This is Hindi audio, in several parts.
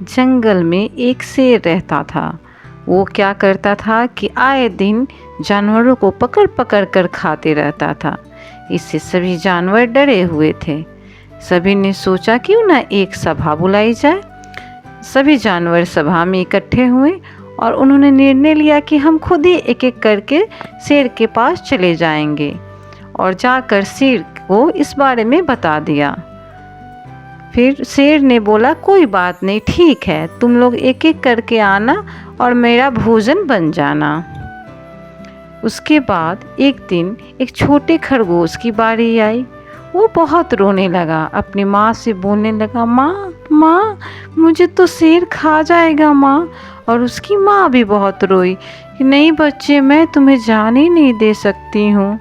जंगल में एक शेर रहता था। वो क्या करता था कि आए दिन जानवरों को पकड़ पकड़ कर खाते रहता था। इससे सभी जानवर डरे हुए थे। सभी ने सोचा क्यों ना एक सभा बुलाई जाए। सभी जानवर सभा में इकट्ठे हुए और उन्होंने निर्णय लिया कि हम खुद ही एक एक करके शेर के पास चले जाएंगे और जाकर शेर को इस बारे में बता दिया। फिर शेर ने बोला, कोई बात नहीं, ठीक है, तुम लोग एक एक करके आना और मेरा भोजन बन जाना। उसके बाद एक दिन एक छोटे खरगोश की बारी आई। वो बहुत रोने लगा, अपनी माँ से बोलने लगा, माँ माँ मुझे तो शेर खा जाएगा माँ। और उसकी माँ भी बहुत रोई कि नहीं बच्चे, मैं तुम्हें जाने नहीं दे सकती हूँ।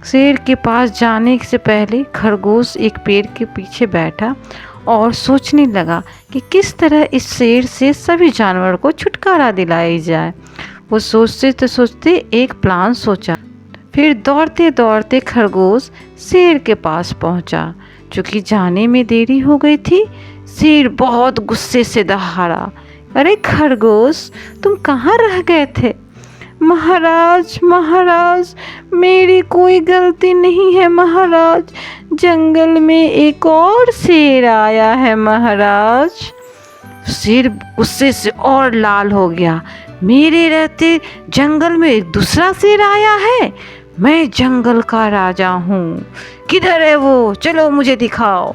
शेर के पास जाने से पहले खरगोश एक पेड़ के पीछे बैठा और सोचने लगा कि किस तरह इस शेर से सभी जानवर को छुटकारा दिलाई जाए। वो सोचते एक प्लान सोचा। फिर दौड़ते दौड़ते खरगोश शेर के पास पहुंचा। चूँकि जाने में देरी हो गई थी, शेर बहुत गुस्से से दहाड़ा, अरे खरगोश, तुम कहाँ रह गए थे? महाराज महाराज, मेरी कोई गलती नहीं है महाराज, जंगल में एक और शेर आया है महाराज। शेर गुस्से से और लाल हो गया, मेरे रहते जंगल में एक दूसरा शेर आया है? मैं जंगल का राजा हूँ, किधर है वो? चलो मुझे दिखाओ।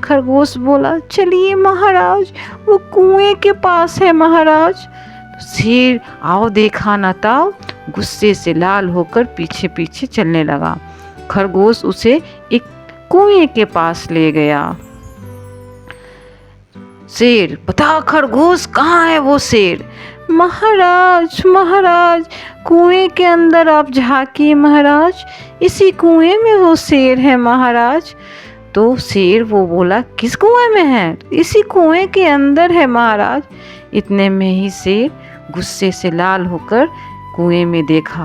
खरगोश बोला, चलिए महाराज, वो कुएं के पास है महाराज। शेर आओ देखा न ताओ गुस्से से लाल होकर पीछे पीछे चलने लगा। खरगोश उसे एक कुएं के पास ले गया। शेर, बता खरगोश, कहाँ है वो शेर? महाराज महाराज, कुएं के अंदर आप झांकिए महाराज, इसी कुएं में वो शेर है महाराज। तो शेर वो बोला, किस कुएं में है? इसी कुएं के अंदर है महाराज। इतने में ही शेर गुस्से से लाल होकर कुएं में देखा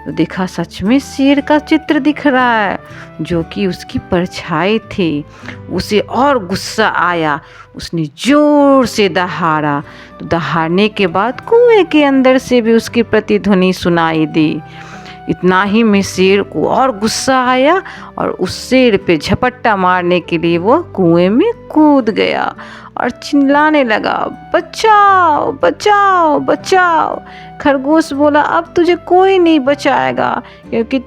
तो देखा सच में शेर का चित्र दिख रहा है, जो कि उसकी परछाई थी। उसे और गुस्सा आया, उसने जोर से दहाड़ा। तो दहाड़ने के बाद कुएं के अंदर से भी उसकी प्रतिध्वनि सुनाई दी। इतना ही में शेर को और गुस्सा आया और उस शेर पे झपट्टा मारने के लिए वो कुएं में कूद गया और चिल्लाने लगा, बचाओ बचाओ बचाओ। खरगोश बोला, अब तुझे कोई नहीं बचाएगा, क्योंकि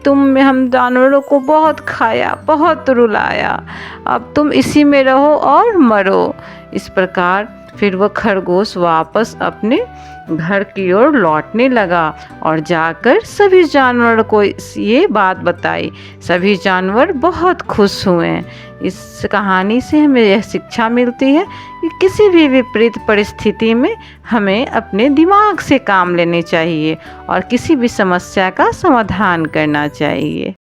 हम जानवरों को बहुत खाया, बहुत रुलाया, अब तुम इसी में रहो और मरो। इस प्रकार फिर वह खरगोश वापस अपने घर की ओर लौटने लगा और जाकर सभी जानवरों को ये बात बताई। सभी जानवर बहुत खुश हुए। इस कहानी से हमें यह शिक्षा मिलती है कि किसी भी विपरीत परिस्थिति में हमें अपने दिमाग से काम लेने चाहिए और किसी भी समस्या का समाधान करना चाहिए।